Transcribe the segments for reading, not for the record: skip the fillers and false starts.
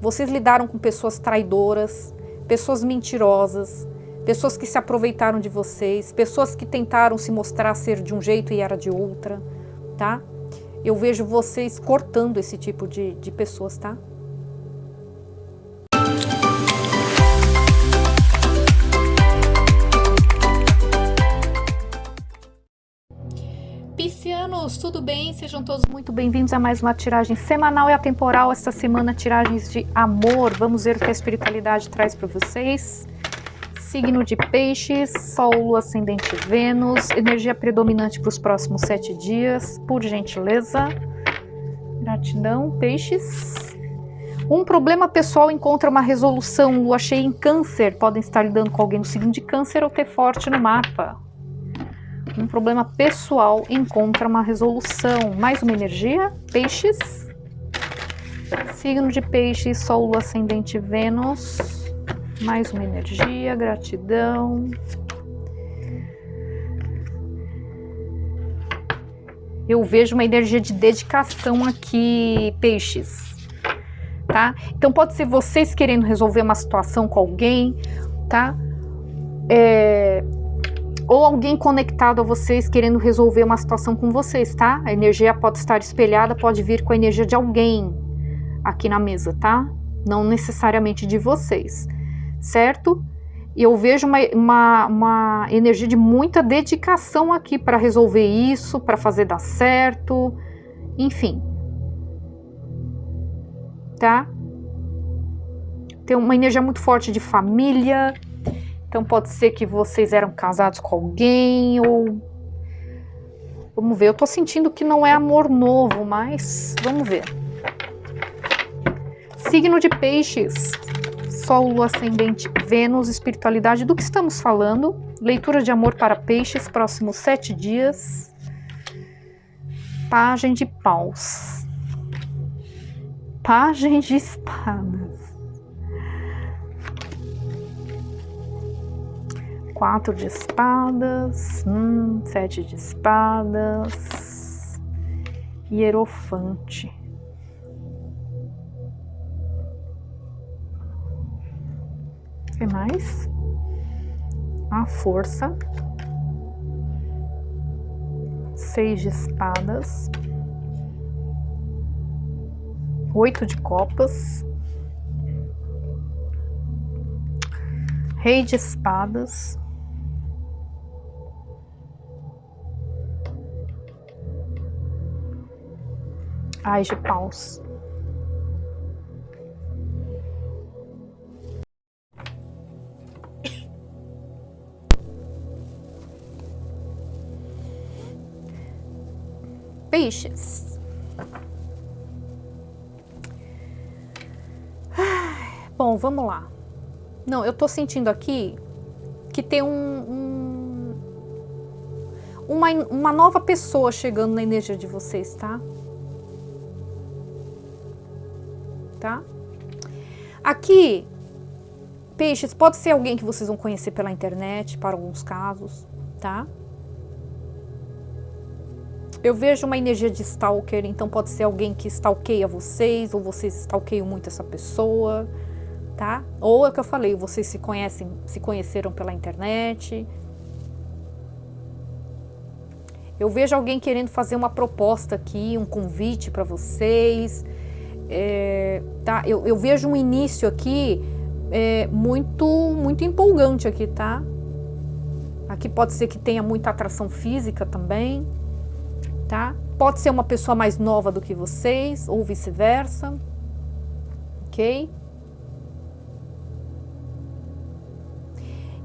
Vocês lidaram com pessoas traidoras, pessoas mentirosas, pessoas que se aproveitaram de vocês, pessoas que tentaram se mostrar ser de um jeito e era de outra, tá? Eu vejo vocês cortando esse tipo de pessoas, tá? Piscianos, tudo bem? Sejam todos muito bem-vindos a mais uma tiragem semanal e atemporal. Esta semana, tiragens de amor. Vamos ver o que a espiritualidade traz para vocês. Signo de Peixes, Sol, Lua, Ascendente, Vênus. Energia predominante para os próximos 7 dias, por gentileza. Gratidão, Peixes. Um problema pessoal encontra uma resolução. Lua cheia em Câncer. Podem estar lidando com alguém do signo de Câncer ou ter forte no mapa. Um problema pessoal encontra uma resolução. Mais uma energia, Peixes. Signo de Peixes, Sol, Lua, Ascendente, Vênus. Mais uma energia, gratidão. Eu vejo uma energia de dedicação aqui, Peixes. Tá? Então pode ser vocês querendo resolver uma situação com alguém, tá? Ou alguém conectado a vocês querendo resolver uma situação com vocês, tá? A energia pode estar espelhada, pode vir com a energia de alguém aqui na mesa, tá? Não necessariamente de vocês, certo? E eu vejo uma energia de muita dedicação aqui para resolver isso, para fazer dar certo, enfim. Tá? Tem uma energia muito forte de família. Então pode ser que vocês eram casados com alguém ou... Vamos ver, eu tô sentindo que não é amor novo, mas vamos ver. Signo de Peixes, Sol, Lua, Ascendente, Vênus, espiritualidade, do que estamos falando? Leitura de amor para Peixes, próximos 7 dias. Pagem de Paus. Pagem de Espadas. 4 de espadas, 7 de espadas, Hierofante. O que mais? A força, 6 de espadas, 8 de copas, Rei de espadas, Ás de paus. Peixes. Bom, vamos lá. Não, eu tô sentindo aqui que tem uma nova pessoa chegando na energia de vocês, tá? Tá? Aqui, Peixes, pode ser alguém que vocês vão conhecer pela internet, para alguns casos, tá? Eu vejo uma energia de stalker, então pode ser alguém que stalkeia vocês, ou vocês stalkeiam muito essa pessoa, tá? Ou é o que eu falei, vocês se conheceram pela internet. Eu vejo alguém querendo fazer uma proposta aqui, um convite para vocês. Tá? Eu vejo um início aqui muito empolgante aqui, tá? Aqui pode ser que tenha muita atração física também, tá? Pode ser uma pessoa mais nova do que vocês, ou vice-versa, ok?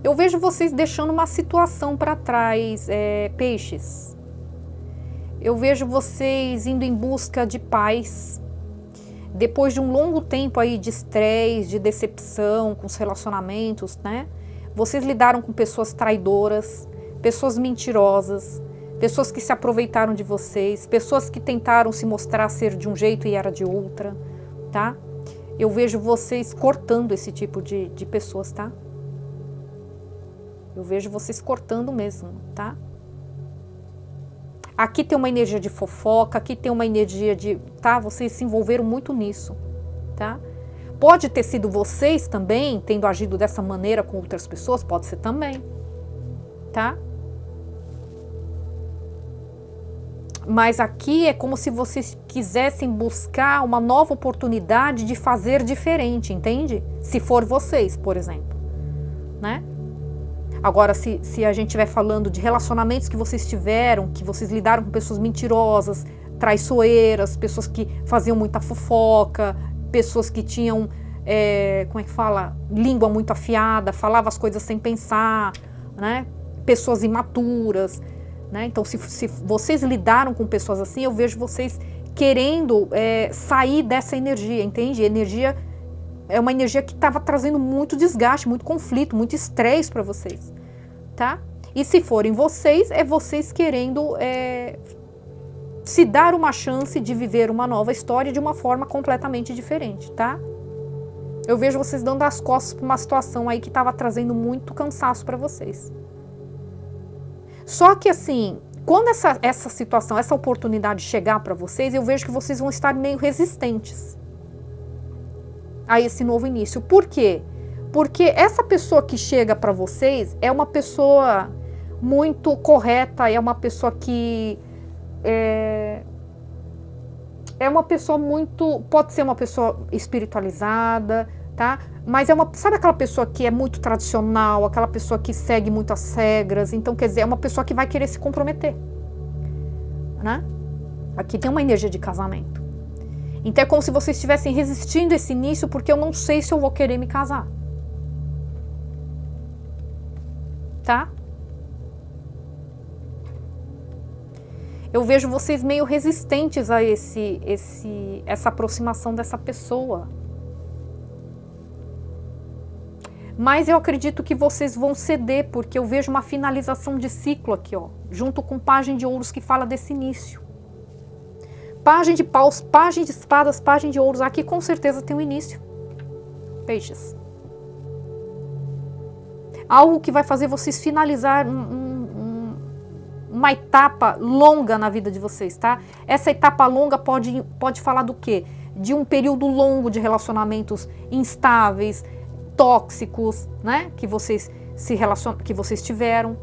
Eu vejo vocês deixando uma situação para trás, Peixes. Eu vejo vocês indo em busca de paz. Depois de um longo tempo aí de estresse, de decepção com os relacionamentos, né? Vocês lidaram com pessoas traidoras, pessoas mentirosas, pessoas que se aproveitaram de vocês, pessoas que tentaram se mostrar ser de um jeito e era de outra, tá? Eu vejo vocês cortando esse tipo de pessoas, tá? Eu vejo vocês cortando mesmo, tá? Aqui tem uma energia de fofoca, aqui tem uma energia de... Tá? Vocês se envolveram muito nisso, tá? Pode ter sido vocês também, tendo agido dessa maneira com outras pessoas, pode ser também, tá? Mas aqui é como se vocês quisessem buscar uma nova oportunidade de fazer diferente, entende? Se for vocês, por exemplo, né? Agora, se a gente estiver falando de relacionamentos que vocês tiveram, que vocês lidaram com pessoas mentirosas, traiçoeiras, pessoas que faziam muita fofoca, pessoas que tinham, como é que fala? Língua muito afiada, falavam as coisas sem pensar, né? Pessoas imaturas, né? Então, se vocês lidaram com pessoas assim, eu vejo vocês querendo sair dessa energia, entende? Energia é uma energia que estava trazendo muito desgaste, muito conflito, muito estresse para vocês, tá? E se forem vocês, é vocês querendo se dar uma chance de viver uma nova história de uma forma completamente diferente, tá? Eu vejo vocês dando as costas para uma situação aí que estava trazendo muito cansaço para vocês. Só que assim, quando essa situação, essa oportunidade chegar para vocês, eu vejo que vocês vão estar meio resistentes a esse novo início. Por quê? Porque essa pessoa que chega para vocês é uma pessoa muito correta, é uma pessoa que é uma pessoa muito, pode ser uma pessoa espiritualizada, tá? Mas sabe aquela pessoa que é muito tradicional, aquela pessoa que segue muito as regras, então quer dizer, é uma pessoa que vai querer se comprometer, né? Aqui tem uma energia de casamento. Então é como se vocês estivessem resistindo a esse início porque eu não sei se eu vou querer me casar. Tá? Eu vejo vocês meio resistentes a essa aproximação dessa pessoa. Mas eu acredito que vocês vão ceder, porque eu vejo uma finalização de ciclo aqui, ó, junto com Pagem de Ouros que fala desse início. Pagem de paus, Pagem de espadas, Pagem de ouros, aqui com certeza tem um início. Peixes. Algo que vai fazer vocês finalizar uma etapa longa na vida de vocês, tá? Essa etapa longa pode falar do quê? De um período longo de relacionamentos instáveis, tóxicos, né? Que vocês tiveram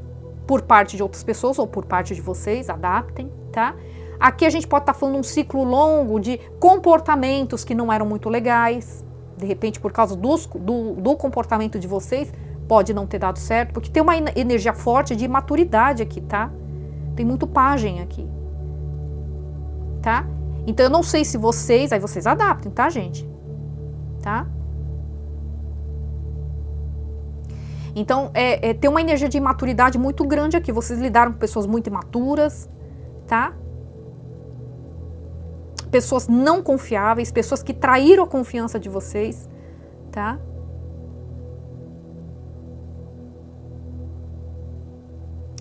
por parte de outras pessoas ou por parte de vocês, adaptem, tá? Aqui a gente pode estar falando um ciclo longo de comportamentos que não eram muito legais, de repente por causa do comportamento de vocês, pode não ter dado certo, porque tem uma energia forte de maturidade aqui, tá? Tem muito pajem aqui, tá? Então eu não sei se aí vocês adaptem, tá, gente? Tá? Então tem uma energia de imaturidade muito grande aqui, vocês lidaram com pessoas muito imaturas, tá? Pessoas não confiáveis, pessoas que traíram a confiança de vocês, tá?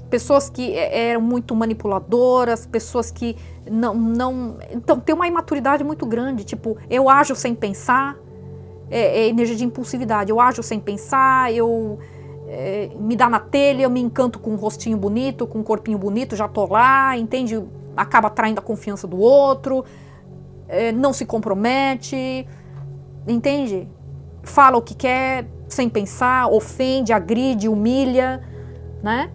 Pessoas que eram muito manipuladoras, pessoas que não... Então, tem uma imaturidade muito grande, tipo, eu ajo sem pensar, é energia de impulsividade, eu ajo sem pensar, me dá na telha, eu me encanto com um rostinho bonito, com um corpinho bonito, já tô lá, entende? Acaba atraindo a confiança do outro, não se compromete, entende? Fala o que quer, sem pensar, ofende, agride, humilha, né?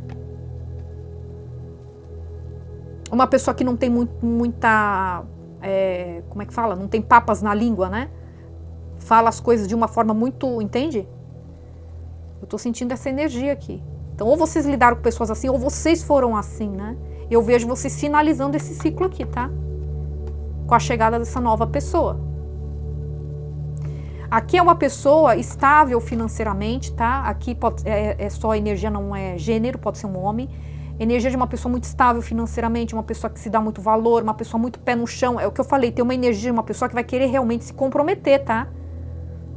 Uma pessoa que não tem muita, como é que fala? Não tem papas na língua, né? Fala as coisas de uma forma muito, entende? Eu tô sentindo essa energia aqui. Então, ou vocês lidaram com pessoas assim, ou vocês foram assim, né? Eu vejo vocês finalizando esse ciclo aqui, tá? Com a chegada dessa nova pessoa. Aqui é uma pessoa estável financeiramente, tá? Aqui é só energia, não é gênero, pode ser um homem. Energia de uma pessoa muito estável financeiramente, uma pessoa que se dá muito valor, uma pessoa muito pé no chão. É o que eu falei, tem uma energia de uma pessoa que vai querer realmente se comprometer, tá?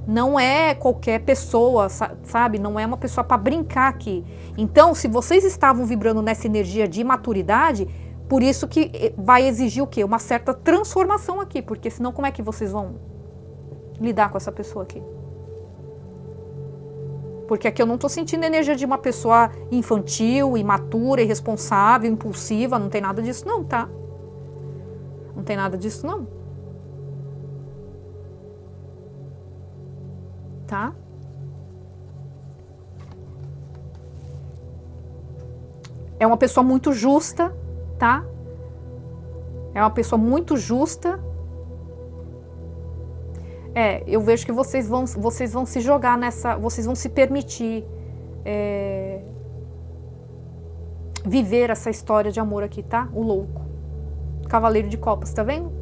Não é qualquer pessoa, sabe? Não é uma pessoa para brincar aqui. Então, se vocês estavam vibrando nessa energia de maturidade, por isso que vai exigir o quê? Uma certa transformação aqui, porque senão como é que vocês vão lidar com essa pessoa aqui? Porque aqui eu não tô sentindo a energia de uma pessoa infantil, imatura, irresponsável, impulsiva, não tem nada disso não, tá? Não tem nada disso não. tá? É uma pessoa muito justa, tá? É uma pessoa muito justa. Eu vejo que vocês vão se jogar nessa, vocês vão se permitir viver essa história de amor aqui, tá? O louco. Cavaleiro de copas, tá vendo?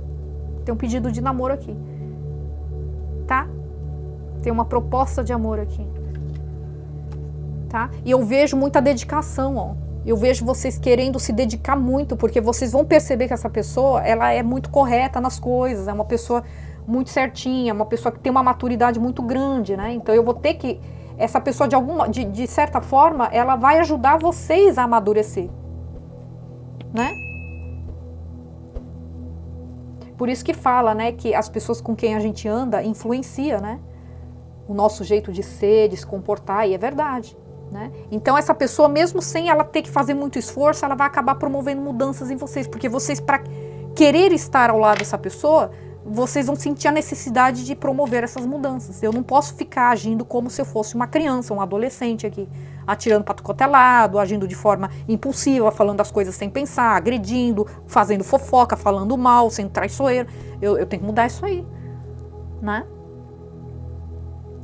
Tem um pedido de namoro aqui, tá? Tem uma proposta de amor aqui, tá? E eu vejo muita dedicação, ó. Eu vejo vocês querendo se dedicar muito, porque vocês vão perceber que essa pessoa, ela é muito correta nas coisas, é uma pessoa muito certinha, uma pessoa que tem uma maturidade muito grande, né? Então eu vou ter que, essa pessoa de certa forma, ela vai ajudar vocês a amadurecer, né? Por isso que fala, né, que as pessoas com quem a gente anda influencia, né? O nosso jeito de ser, de se comportar, e é verdade. Né? Então essa pessoa, mesmo sem ela ter que fazer muito esforço, ela vai acabar promovendo mudanças em vocês, porque vocês, para querer estar ao lado dessa pessoa, vocês vão sentir a necessidade de promover essas mudanças. Eu não posso ficar agindo como se eu fosse uma criança, um adolescente aqui, atirando para qualquer lado, agindo de forma impulsiva, falando as coisas sem pensar, agredindo, fazendo fofoca, falando mal, sendo traiçoeiro. Eu tenho que mudar isso aí, né?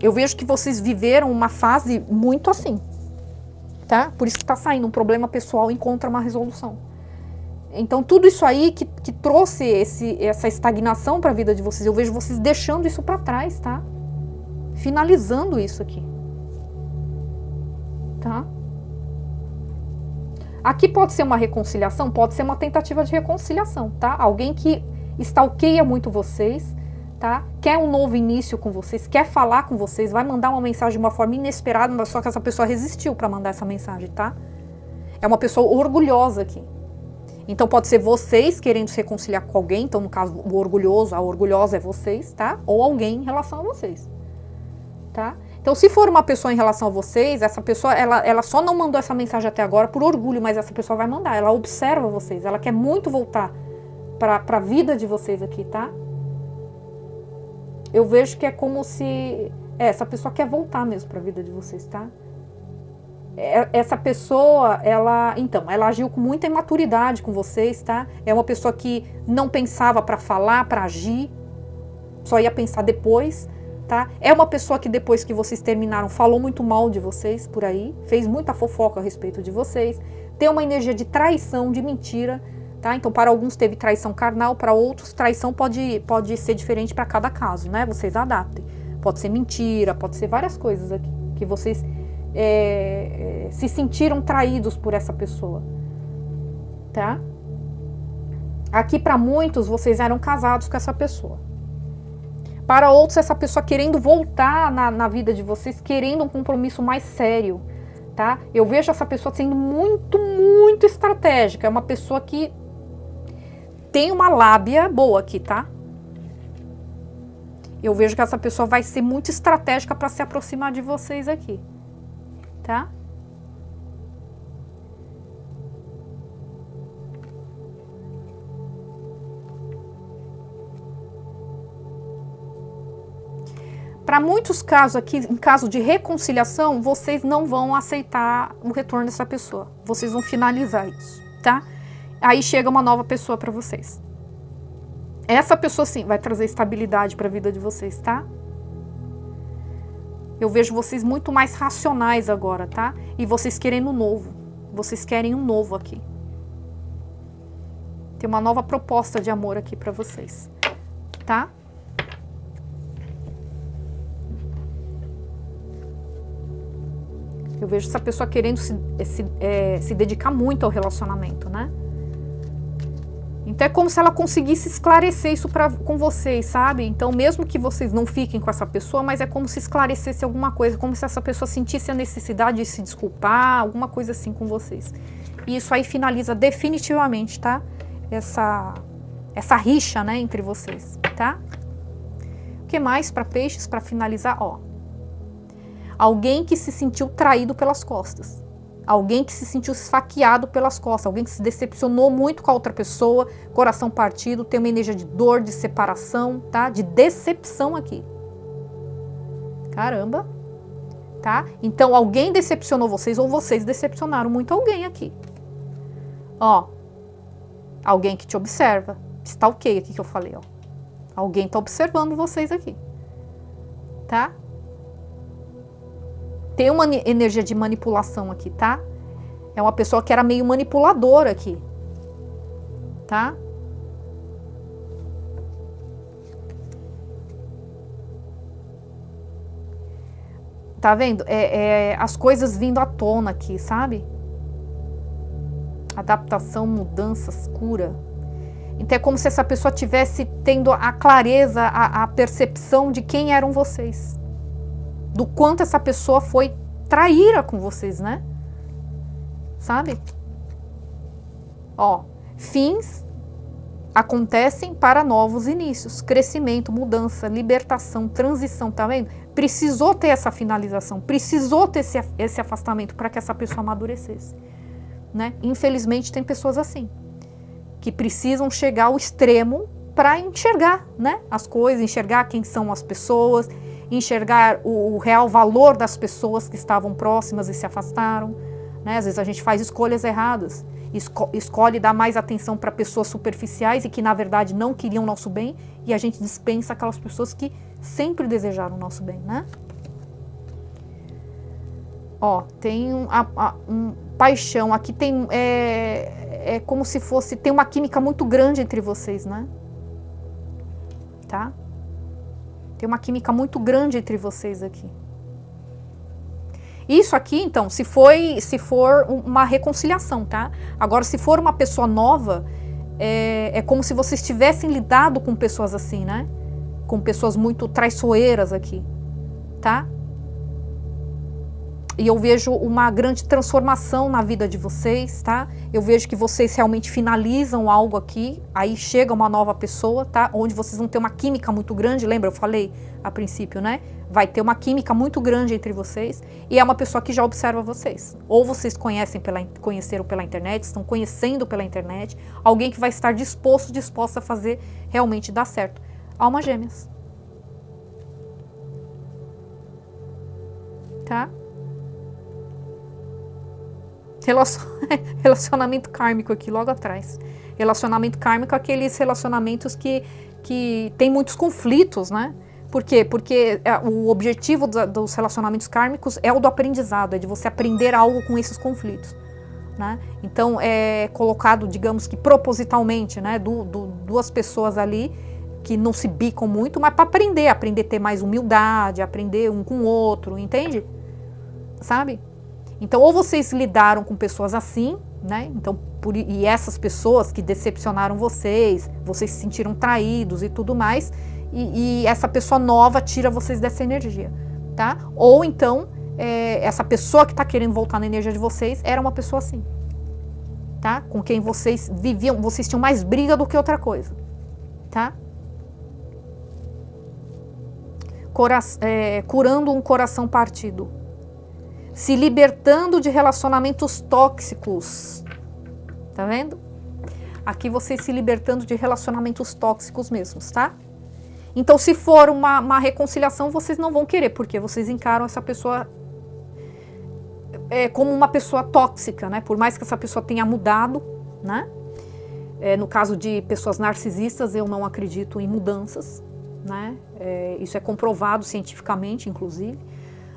Eu vejo que vocês viveram uma fase muito assim, tá? Por isso que está saindo um problema pessoal encontra uma resolução. Então tudo isso aí que trouxe essa estagnação para a vida de vocês, eu vejo vocês deixando isso para trás, tá? Finalizando isso aqui, tá? Aqui pode ser uma reconciliação, pode ser uma tentativa de reconciliação, tá? Alguém que stalkeia muito vocês, tá? Quer um novo início com vocês, quer falar com vocês, vai mandar uma mensagem de uma forma inesperada, só que essa pessoa resistiu para mandar essa mensagem, tá? É uma pessoa orgulhosa aqui. Então pode ser vocês querendo se reconciliar com alguém, então no caso o orgulhoso, a orgulhosa é vocês, tá? Ou alguém em relação a vocês, tá? Então se for uma pessoa em relação a vocês, essa pessoa, ela só não mandou essa mensagem até agora por orgulho, mas essa pessoa vai mandar, ela observa vocês, ela quer muito voltar para a vida de vocês aqui, tá? Eu vejo que é como se essa pessoa quer voltar mesmo para a vida de vocês, tá? Essa pessoa, ela agiu com muita imaturidade com vocês, tá? É uma pessoa que não pensava para falar, para agir, só ia pensar depois, tá? É uma pessoa que depois que vocês terminaram falou muito mal de vocês por aí, fez muita fofoca a respeito de vocês, tem uma energia de traição, de mentira, tá? Então para alguns teve traição carnal, para outros traição pode ser diferente para cada caso, né? Vocês adaptem. Pode ser mentira, pode ser várias coisas aqui que vocês se sentiram traídos por essa pessoa, tá? Aqui para muitos vocês eram casados com essa pessoa. Para outros essa pessoa querendo voltar na vida de vocês, querendo um compromisso mais sério, tá? Eu vejo essa pessoa sendo muito, muito estratégica. É uma pessoa que tem uma lábia boa aqui, tá? Eu vejo que essa pessoa vai ser muito estratégica para se aproximar de vocês aqui, tá? Para muitos casos aqui, em caso de reconciliação, vocês não vão aceitar o retorno dessa pessoa. Vocês vão finalizar isso, tá? Aí chega uma nova pessoa para vocês. Essa pessoa, sim, vai trazer estabilidade para a vida de vocês, tá? Eu vejo vocês muito mais racionais agora, tá? E vocês querendo um novo. Vocês querem um novo aqui. Tem uma nova proposta de amor aqui para vocês, tá? Eu vejo essa pessoa querendo se dedicar muito ao relacionamento, né? Então é como se ela conseguisse esclarecer isso com vocês, sabe? Então mesmo que vocês não fiquem com essa pessoa, mas é como se esclarecesse alguma coisa, como se essa pessoa sentisse a necessidade de se desculpar, alguma coisa assim com vocês. E isso aí finaliza definitivamente, tá? Essa rixa, né, entre vocês, tá? O que mais para peixes, para finalizar? Ó, alguém que se sentiu traído pelas costas. Alguém que se sentiu esfaqueado pelas costas, alguém que se decepcionou muito com a outra pessoa, coração partido, tem uma energia de dor, de separação, tá? De decepção aqui. Caramba. Tá? Então, alguém decepcionou vocês ou vocês decepcionaram muito alguém aqui. Ó, alguém que te observa. Stalkeia aqui que eu falei, ó. Alguém tá observando vocês aqui. Tá? Tem uma energia de manipulação aqui, tá? É uma pessoa que era meio manipuladora aqui. Tá? Tá vendo? As coisas vindo à tona aqui, sabe? Adaptação, mudanças, cura. Então é como se essa pessoa tivesse tendo a clareza, a percepção de quem eram vocês. Do quanto essa pessoa foi traíra com vocês, né? Sabe? Ó, fins acontecem para novos inícios, crescimento, mudança, libertação, transição, tá vendo? Precisou ter essa finalização, precisou ter esse afastamento para que essa pessoa amadurecesse, né? Infelizmente tem pessoas assim, que precisam chegar ao extremo para enxergar, né, as coisas, enxergar quem são as pessoas, enxergar o real valor das pessoas que estavam próximas e se afastaram, né? Às vezes a gente faz escolhas erradas, escolhe dar mais atenção para pessoas superficiais e que na verdade não queriam o nosso bem, e a gente dispensa aquelas pessoas que sempre desejaram o nosso bem, né? Ó, tem paixão, aqui tem, é como se fosse, tem uma química muito grande entre vocês, né? Tá? Tem uma química muito grande entre vocês aqui. Isso aqui, então, se for uma reconciliação, tá? Agora, se for uma pessoa nova, é como se vocês tivessem lidado com pessoas assim, né? Com pessoas muito traiçoeiras aqui, tá? E eu vejo uma grande transformação na vida de vocês, tá? Eu vejo que vocês realmente finalizam algo aqui, aí chega uma nova pessoa, tá? Onde vocês vão ter uma química muito grande, lembra? Eu falei a princípio, né? Vai ter uma química muito grande entre vocês, e é uma pessoa que já observa vocês. Ou vocês conheceram pela internet, estão conhecendo pela internet, alguém que vai estar disposta a fazer realmente dar certo. Almas gêmeas. Tá? Relacionamento kármico aqui, logo atrás. Relacionamento kármico, aqueles relacionamentos que tem muitos conflitos, né? Por quê? Porque o objetivo dos relacionamentos kármicos é o do aprendizado, é de você aprender algo com esses conflitos, né? Então, é colocado, digamos que propositalmente, né? Duas pessoas ali que não se bicam muito, mas para aprender a ter mais humildade, aprender um com o outro, entende? Sabe? Então, ou vocês lidaram com pessoas assim, né? Então, e essas pessoas que decepcionaram vocês se sentiram traídos e tudo mais, e essa pessoa nova tira vocês dessa energia, tá? Ou então, essa pessoa que está querendo voltar na energia de vocês era uma pessoa assim, tá? Com quem vocês viviam, vocês tinham mais briga do que outra coisa, tá? Curando um coração partido. Se libertando de relacionamentos tóxicos. Tá vendo? Aqui vocês se libertando de relacionamentos tóxicos mesmos, tá? Então, se for uma reconciliação, vocês não vão querer, porque vocês encaram essa pessoa como uma pessoa tóxica, né? Por mais que essa pessoa tenha mudado, né? No caso de pessoas narcisistas, eu não acredito em mudanças, né? Isso é comprovado cientificamente, inclusive.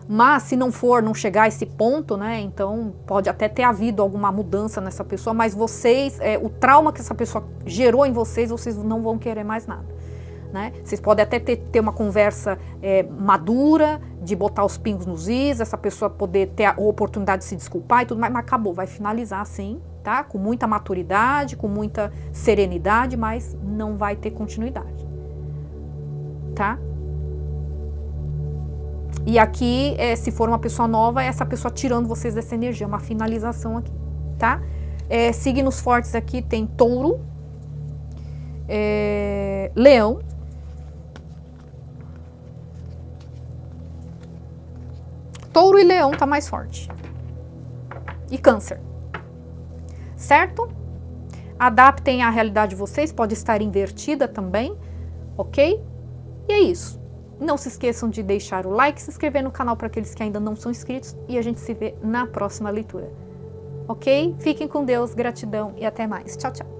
Mas se não chegar a esse ponto, né, então pode até ter havido alguma mudança nessa pessoa, mas vocês, o trauma que essa pessoa gerou em vocês não vão querer mais nada, né? Vocês podem até ter uma conversa madura, de botar os pingos nos is, essa pessoa poder ter a oportunidade de se desculpar e tudo mais, mas acabou, vai finalizar assim, tá? Com muita maturidade, com muita serenidade, mas não vai ter continuidade, tá? E aqui, se for uma pessoa nova, é essa pessoa tirando vocês dessa energia, uma finalização aqui, tá? Signos fortes aqui tem Touro, Leão, Touro e Leão tá mais forte, e Câncer, certo? Adaptem a realidade de vocês, pode estar invertida também, ok? E é isso. Não se esqueçam de deixar o like, se inscrever no canal para aqueles que ainda não são inscritos e a gente se vê na próxima leitura. Ok? Fiquem com Deus, gratidão e até mais. Tchau, tchau.